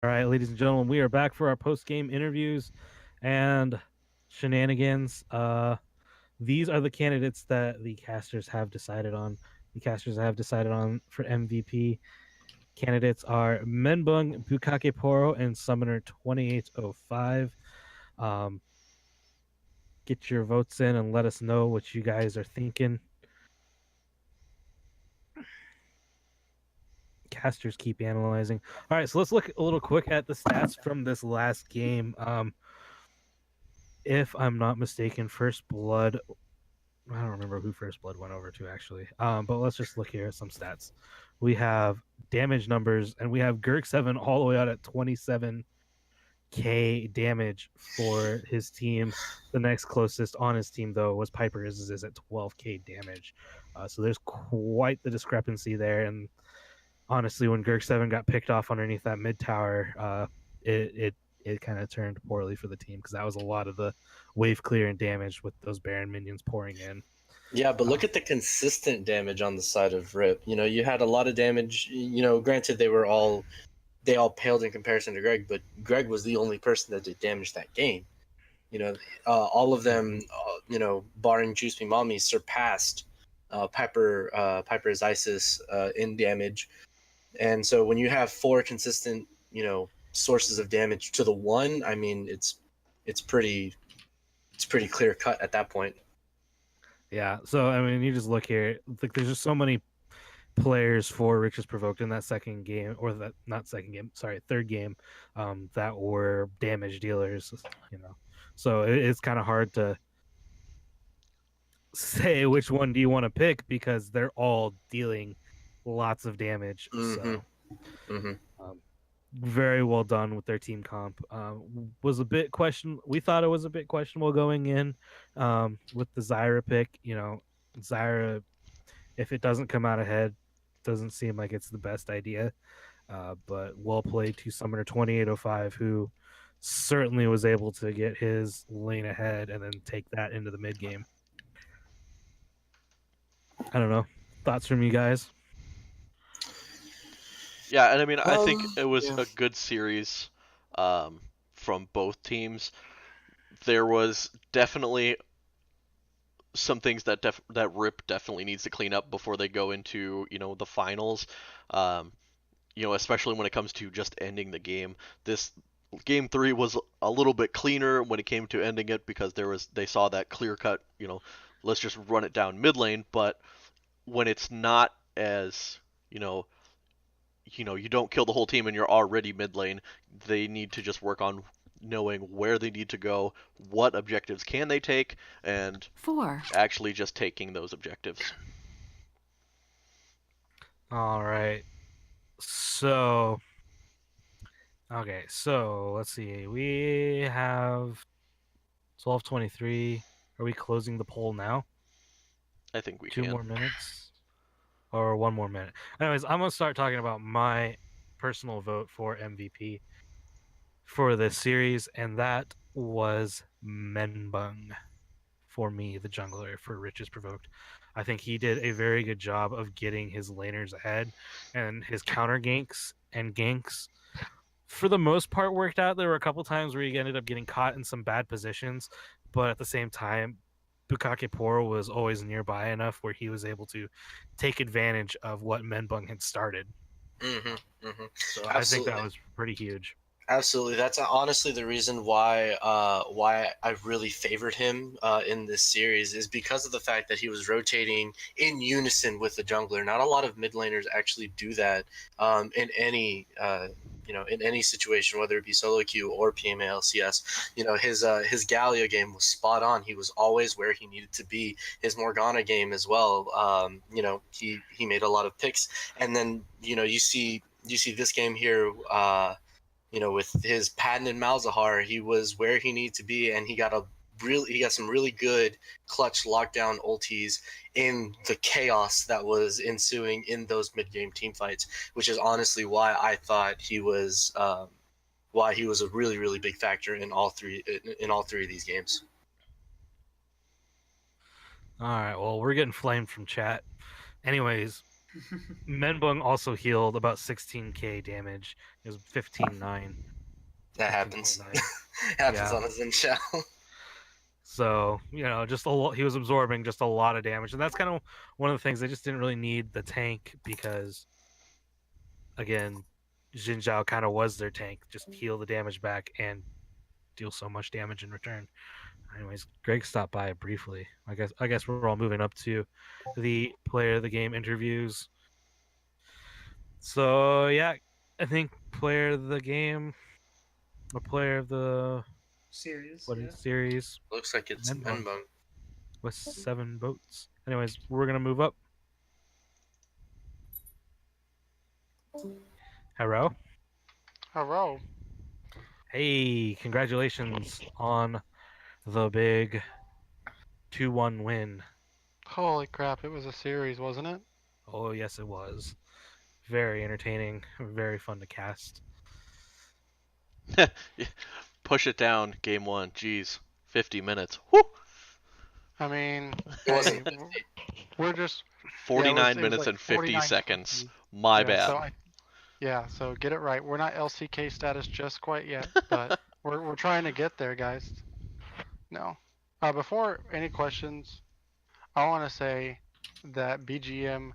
All right, ladies and gentlemen, we are back for our post-game interviews and shenanigans. These are the candidates that the casters have decided on. The casters have decided on for MVP. Candidates are Menbung, Bukake Poro, and Summoner 2805. Um, get your votes in and let us know what you guys are thinking. Casters keep analyzing. All right, so let's look a little quick at the stats from this last game. If I'm not mistaken, First Blood. I don't remember who First Blood went over to actually. But let's just look here at some stats. We have damage numbers, and we have Gurk7 all the way out at 27k damage for his team. The next closest on his team, though, was Piper is at 12k damage. So there's quite the discrepancy there. And honestly, when Gurk7 got picked off underneath that mid tower, it kind of turned poorly for the team because that was a lot of the wave clear and damage with those Baron minions pouring in. Yeah, but look at the consistent damage on the side of Rip. You know, you had a lot of damage. You know, granted they all paled in comparison to Greg, but Greg was the only person that did damage that game. You know, all of them, you know, barring Juice Me Mommy, surpassed Piper's Isis in damage. And so when you have four consistent, you know, sources of damage to the one, I mean, it's pretty clear cut at that point. Yeah, so I mean, you just look here. Like, there's just so many players for Riches Provoked in that second game, or that not second game, sorry, third game, that were damage dealers. You know, so it's kind of hard to say which one do you want to pick because they're all dealing lots of damage. So, very well done with their team comp. Was a bit we thought it was a bit questionable going in with the Zyra pick. You know, Zyra, if it doesn't come out ahead, doesn't seem like it's the best idea. But well played to Summoner 2805, who certainly was able to get his lane ahead and then take that into the mid game. I don't know. Thoughts from you guys? Yeah, and I mean, I think it was Yeah. a good series from both teams. There was definitely some things that that Rip definitely needs to clean up before they go into the finals. Especially when it comes to just ending the game. This game 3 was a little bit cleaner when it came to ending it because they saw that clear cut. Let's just run it down mid lane. But when it's not as you don't kill the whole team and you're already mid lane, they need to just work on knowing where they need to go, what objectives can they take, and actually just taking those objectives. All right. So, okay. So let's see. We have 12:23. Are we closing the poll now? I think we Two can. more minutes or one more minute. Anyways, I'm gonna start talking about my personal vote for MVP for this series, and that was Menbung for me, the jungler for Riches Provoked. I think he did a very good job of getting his laners ahead, and his counter ganks for the most part worked out. There were a couple times where he ended up getting caught in some bad positions, but at the same time, Bukake Poro was always nearby enough where he was able to take advantage of what Menbung had started. So I think that was pretty huge. Absolutely, that's honestly the reason why I really favored him in this series is because of the fact that he was rotating in unison with the jungler. Not a lot of mid laners actually do that in any in any situation, whether it be solo queue or PMA LCS. You know, his Galio game was spot on. He was always where he needed to be. His Morgana game as well. He made a lot of picks, and then you see this game here. With his Patton and Malzahar, he was where he needed to be, and he got some really good clutch lockdown ultis in the chaos that was ensuing in those mid game team fights, which is honestly why I thought he was a really really big factor in all three of these games. All right, well, we're getting flamed from chat. Anyways, Menbung also healed about 16k damage. It was 15.9, That happens. 15.9. Happens Yeah. on a Zen Shao. So, just a lot, he was absorbing just a lot of damage. And that's kind of one of the things they just didn't really need the tank because, again, Xin Zhao kind of was their tank. Just heal the damage back and deal so much damage in return. Anyways, Greg stopped by briefly. I guess we're all moving up to the player of the game interviews. So yeah, I think player of the game, or player of the Series, yeah. series, Looks like it's Menbun Menbung. with 7 votes. Anyways, we're gonna move up. Hello. Hello. Hey, congratulations on the big 2-1 win. Holy crap, it was a series, wasn't it? Oh yes, it was. Very entertaining, very fun to cast. Push it down, game one. Jeez, 50 minutes. Woo! I mean, It wasn't hey, 50. we're just 49 it was minutes like and 50 49 seconds. 50. My Yeah, bad. so get it right. We're not LCK status just quite yet, but we're trying to get there, guys. No. Before any questions, I want to say that BGM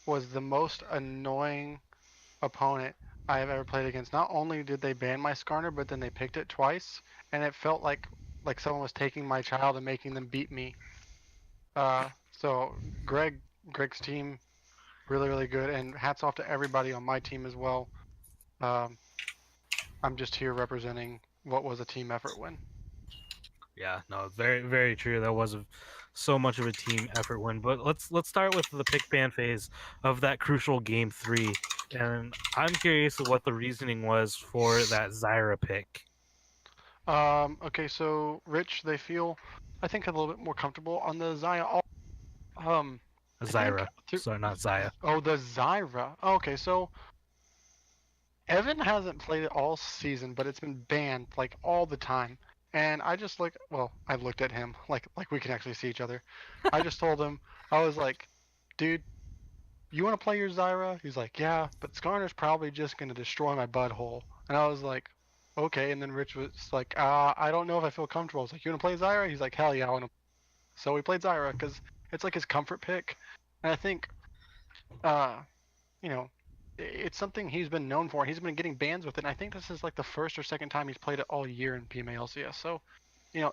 was the most annoying opponent I have ever played against. Not only did they ban my Skarner, but then they picked it twice, and it felt like someone was taking my child and making them beat me. So Greg's team really really good, and hats off to everybody on my team as well. Um, I'm just here representing what was a team effort win. Yeah, no, very very true. That was so much of a team effort win. But let's start with the pick ban phase of that crucial game 3. And I'm curious what the reasoning was for that Zyra pick. Okay, so Rich, they feel, I think, a little bit more comfortable on the Zaya. I think Zyra, through. sorry, not Zaya. Oh, the Zyra. Okay, so Evan hasn't played it all season, but it's been banned like all the time. And I just well, I looked at him like we can actually see each other. I just told him, I was like, dude, you want to play your Zyra? He's like, yeah, but Skarner's probably just gonna destroy my butthole. And I was like, okay. And then Rich was like, I don't know if I feel comfortable. I was like, you want to play Zyra? He's like, hell yeah, I want to. So we played Zyra because it's like his comfort pick, and I think, uh, you know, it's something he's been known for. He's been getting bans with it. And I think this is like the first or second time he's played it all year in PMA LCS. So,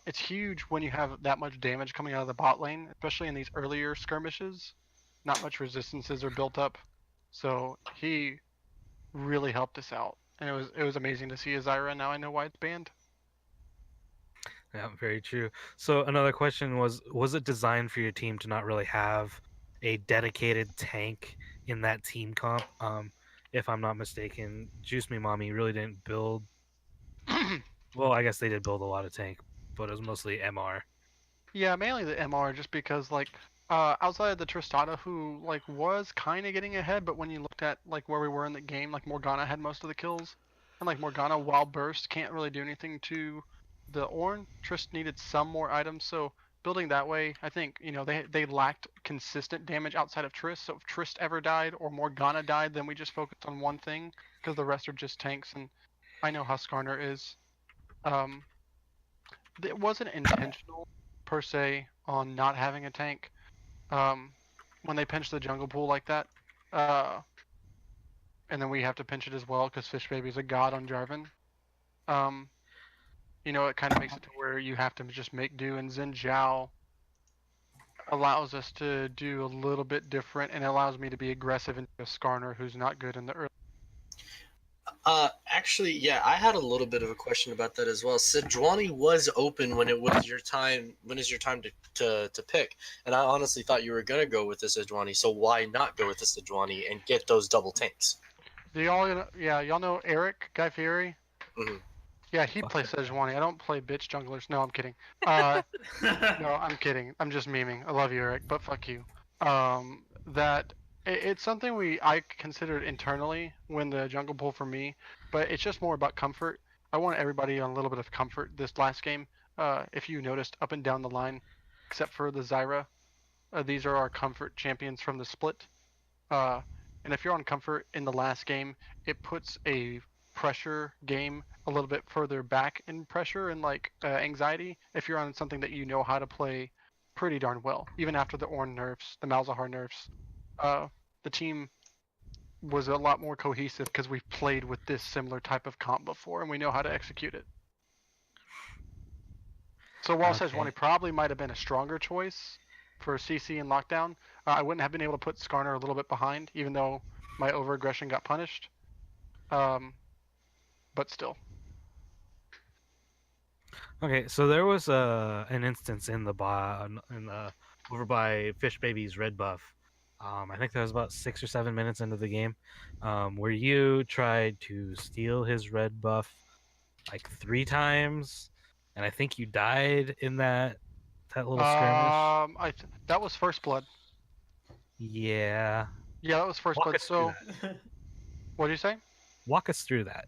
it's huge when you have that much damage coming out of the bot lane, especially in these earlier skirmishes. Not much resistances are built up, so he really helped us out, and it was amazing to see Azira. Now I know why it's banned. Yeah, very true. So another question was it designed for your team to not really have a dedicated tank in that team comp? If I'm not mistaken, Juice Me Mommy really didn't build. Well, I guess they did build a lot of tank, but it was mostly MR. Yeah, mainly the MR, just because outside of the Tristana, who was kind of getting ahead, but when you looked at where we were in the game, Morgana had most of the kills, and Morgana while burst can't really do anything to the Ornn. Trist needed some more items, so building that way, I think they lacked consistent damage outside of Trist. So if Trist ever died or Morgana died, then we just focused on one thing because the rest are just tanks, and I know how Skarner is. Um, it wasn't intentional per se on not having a tank. Um, when they pinch the jungle pool like that, uh, and then we have to pinch it as well because Fish Baby is a god on Jarvan. Um, it kind of makes it to where you have to just make do, and Xin Zhao allows us to do a little bit different and allows me to be aggressive into a Skarner who's not good in the early. Actually, yeah, I had a little bit of a question about that as well. Sejuani was open when it was your time. When is your time to pick? And I honestly thought you were gonna go with the Sejuani. So why not go with the Sejuani and get those double tanks? Do y'all know Eric Guy Fieri? Hmm. Yeah, he plays Sejuani. I don't play bitch junglers. No, I'm kidding. No, I'm kidding. I'm just memeing. I love you, Eric, but fuck you. That it's something I considered internally when the jungle pull for me, but it's just more about comfort. I want everybody on a little bit of comfort this last game. If you noticed up and down the line, except for the Zyra, these are our comfort champions from the split. And if you're on comfort in the last game, it puts a pressure game a little bit further back in pressure and like anxiety. If you're on something that you know how to play pretty darn well, even after the Ornn nerfs, the Malzahar nerfs, the team was a lot more cohesive because we've played with this similar type of comp before and we know how to execute it. So while Sejuani Okay. probably might have been a stronger choice for CC and lockdown, I wouldn't have been able to put Skarner a little bit behind, even though my overaggression got punished. But still. Okay, so there was an instance in the over by Fish Baby's red buff. I think that was about 6 or 7 minutes into the game, where you tried to steal his red buff like 3 times, and I think you died in that little skirmish. That was First Blood. Yeah, Yeah, that was First walk Blood. us through So, that. what do you say? Walk us through that.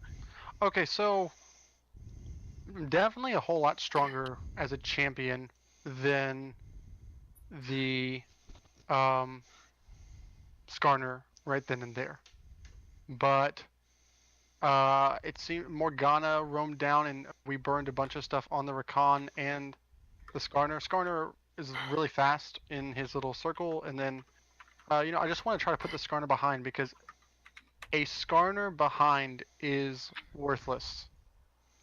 Okay, so definitely a whole lot stronger as a champion than the Skarner right then and there. But it seemed Morgana roamed down and we burned a bunch of stuff on the Rakan and the Skarner. Skarner is really fast in his little circle, and then I just want to try to put the Skarner behind because a Skarner behind is worthless.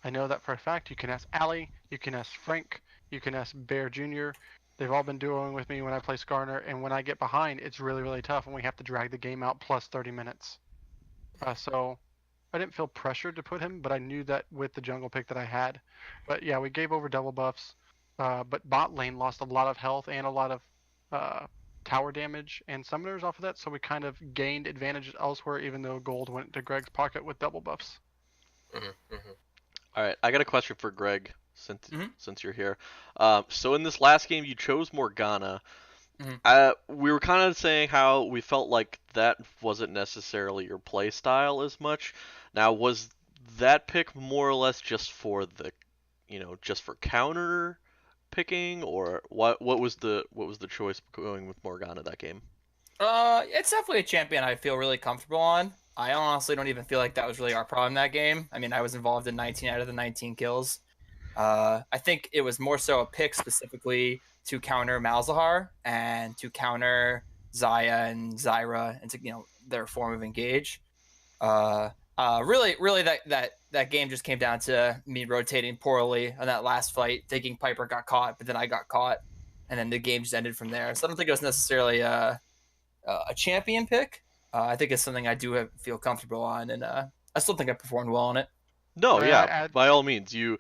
I know that for a fact. You can ask Ali, you can ask Frank, you can ask Bear Jr. They've all been duoing with me when I play Skarner, and when I get behind, it's really, really tough, and we have to drag the game out plus 30 minutes. So I didn't feel pressured to put him, but I knew that with the jungle pick that I had. But yeah, we gave over double buffs, but bot lane lost a lot of health and a lot of tower damage and summoners off of that, so we kind of gained advantages elsewhere, even though gold went to Greg's pocket with double buffs. All right, I got a question for Greg Mhm. since you're here. So in this last game, you chose Morgana. Mhm. We were kind of saying how we felt like that wasn't necessarily your play style as much. Now, was that pick more or less just for just for counter picking, or what was the choice going with Morgana that game? It's definitely a champion I feel really comfortable on. I honestly don't even feel like that was really our problem that game. I mean, I was involved in 19 out of the 19 kills. I think it was more so a pick specifically to counter Malzahar and to counter Zaya and Zyra and to their form of engage. Really, that game just came down to me rotating poorly on that last fight, thinking Piper got caught, but then I got caught, and then the game just ended from there. So I don't think it was necessarily a champion pick. I think it's something I do feel comfortable on, and I still think I performed well on it. No, May I yeah, add? by all means, you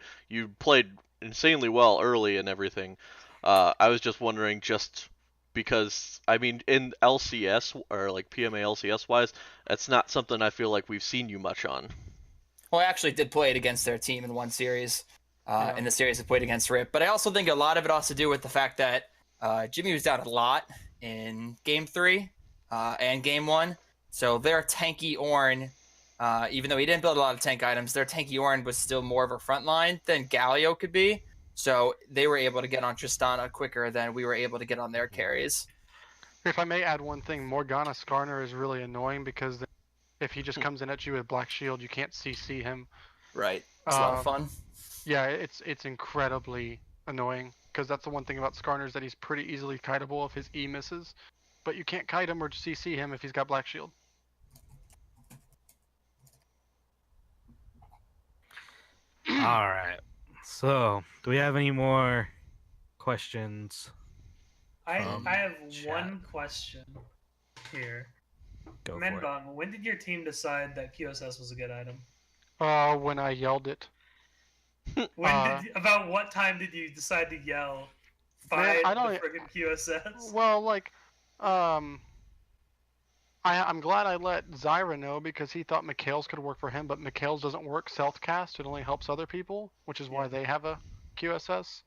played insanely well early and everything. I was just wondering, just because I mean, in LCS or like PMA LCS wise, that's not something I feel like we've seen you much on. Well, I actually did play it against their team in one series. Yeah. In the series I played against Rip, but I also think a lot of it has to do with the fact that Jimmy was down a lot in Game 3 and Game 1. So their tanky Ornn, even though he didn't build a lot of tank items, their tanky Ornn was still more of a front line than Galio could be. So they were able to get on Tristana quicker than we were able to get on their carries. If I may add one thing, Morgana Skarner is really annoying because if he just comes in at you with Black Shield, you can't CC him. Right. It's a lot of fun. Yeah, it's incredibly annoying because that's the one thing about Skarner is that he's pretty easily kiteable if his E misses, but you can't kite him or CC him if he's got Black Shield. All right. So, do we have any more questions? I have chat. one question here. Go for it. Menbong, when did your team decide that QSS was a good item? When I yelled it. About what time did you decide to yell? Man, Find I don't- the friggin' QSS. Well, like, I'm glad I let Zyra know because he thought Mikhail's could work for him, but Mikhail's doesn't work self-cast. It only helps other people, which is why they have a QSS.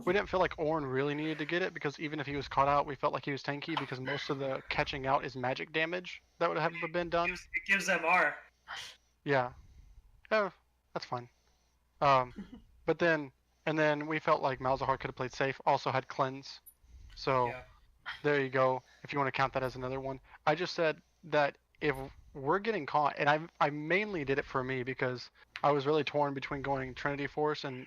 We didn't feel like Ornn really needed to get it because even if he was caught out, we felt like he was tanky because most of the catching out is magic damage that would have been done. It gives MR. Yeah. Oh, that's fine. But then we felt like Malzahar could have played safe, also had cleanse. So Yeah. There you go. If you want to count that as another one. I just said that if we're getting caught, and I mainly did it for me because I was really torn between going Trinity Force and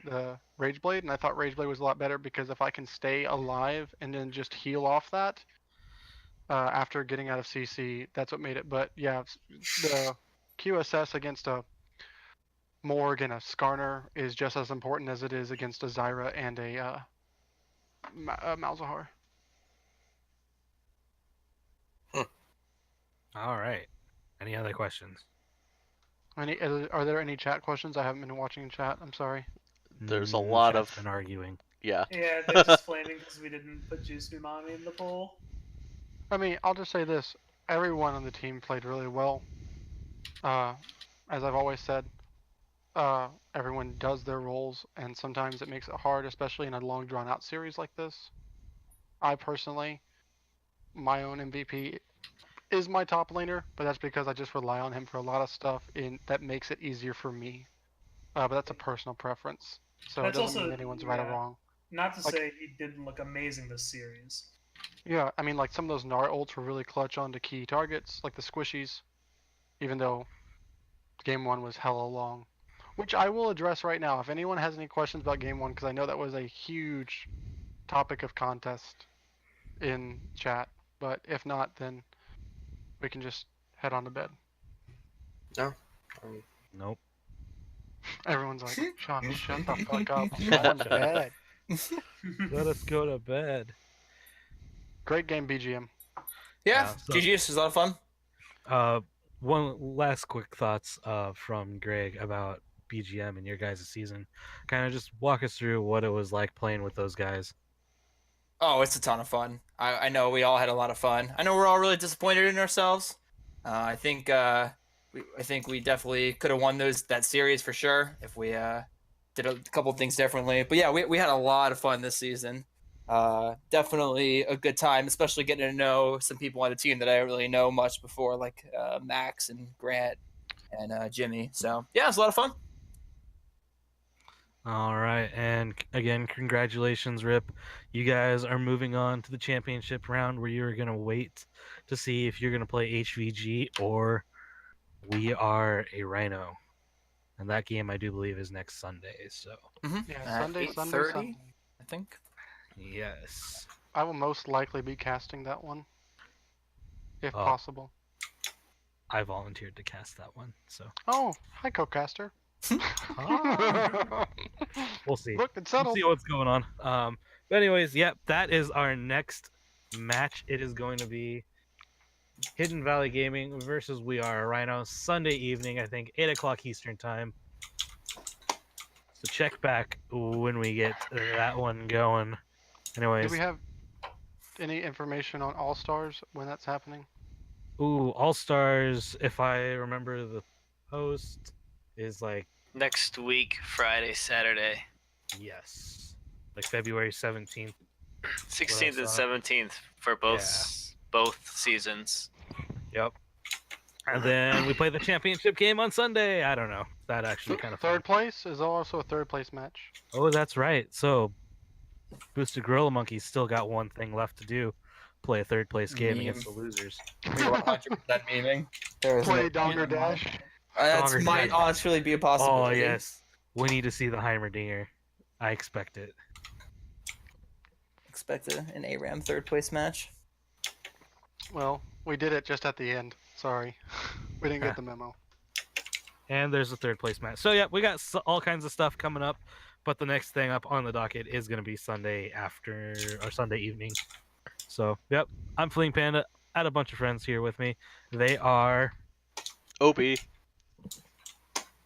Rageblade, and I thought Rageblade was a lot better because if I can stay alive and then just heal off that after getting out of CC, that's what made it. But yeah, the QSS against a Morg and a Skarner is just as important as it is against a Zyra and a Malzahar. All right. Any other questions? Are there any chat questions? I haven't been watching chat. I'm sorry. There's a lot Chat's of been arguing. yeah. Yeah, they're just flaming because we didn't put Juice Me Mommy in the poll. I mean, I'll just say this: everyone on the team played really well. As I've always said, everyone does their roles, and sometimes it makes it hard, especially in a long, drawn-out series like this. I personally, my own MVP is my top laner, but that's because I just rely on him for a lot of stuff in that makes it easier for me. But that's a personal preference, so it That's doesn't also, mean anyone's right or yeah, wrong. not to Like, say he didn't look amazing this series. yeah, I mean, like some of those Gnar ults were really clutch onto key targets, like the squishies, even though game one was hella long. Which I will address right now. If anyone has any questions about game one, because I know that was a huge topic of contest in chat. But if not, then we can just head on to bed. No. Nope. Everyone's like, Sean, shut the fuck up. I'm going to bed. Let us go to bed. Great game, BGM. Yeah, so- GG's was a lot of fun. One last quick thoughts from Greg about BGM and your guys' season. Kind of just walk us through what it was like playing with those guys. Oh, it's a ton of fun. I know we all had a lot of fun. I know we're all really disappointed in ourselves. I think we definitely could have won that series for sure if we did a couple things differently. But yeah, we had a lot of fun this season. Definitely a good time, especially getting to know some people on the team that I don't really know much before, like Max and Grant and Jimmy. So yeah, it's a lot of fun. All right, and again, congratulations, Rip. You guys are moving on to the championship round where you're gonna wait to see if you're gonna play HVG or We Are a Rhino, and that game I do believe is next Sunday. So Yeah, At Sunday, 8:30, I think. yes, I will most likely be casting that one, if Oh. possible. I volunteered to cast that one. So Oh, hi, co-caster. we'll see. Look, it's We'll settled. see what's going on. But anyways, yep, that is our next match. It is going to be Hidden Valley Gaming versus We Are a Rhino Sunday evening, I think 8 o'clock Eastern time. So check back when we get that one going. Do Anyways, we have any information on All Stars when that's happening? All Stars, if I remember the post, is like Next week, Friday, Saturday, yes, like February 17th. 16th and saw. 17th for both seasons. Yep. And then we play the championship game on Sunday. I don't know. That actually kind of Third place is also a third place match. Oh, that's right. So Boosted Gorilla Monkey's still got one thing left to do. Play a third place game Meme. against the losers. We were 100% memeing. There is Play no Donger question. Dash. That Donger might Dash. honestly be a Oh possibility. yes. We need to see the Heimerdinger. I expect it. Expect an ARAM third place match. Well, we did it just at the end. Sorry. We didn't get the memo. And there's a third place match. So yeah, we got all kinds of stuff coming up, but the next thing up on the docket is going to be Sunday after or Sunday evening. So yep, I'm Fleeing Panda. I had a bunch of friends here with me. They are Opie.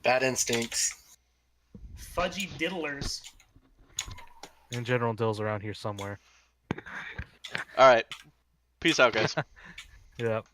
Bad instincts. Fudgy diddlers. in general Dills around here somewhere. All right. Peace out, guys. Yep.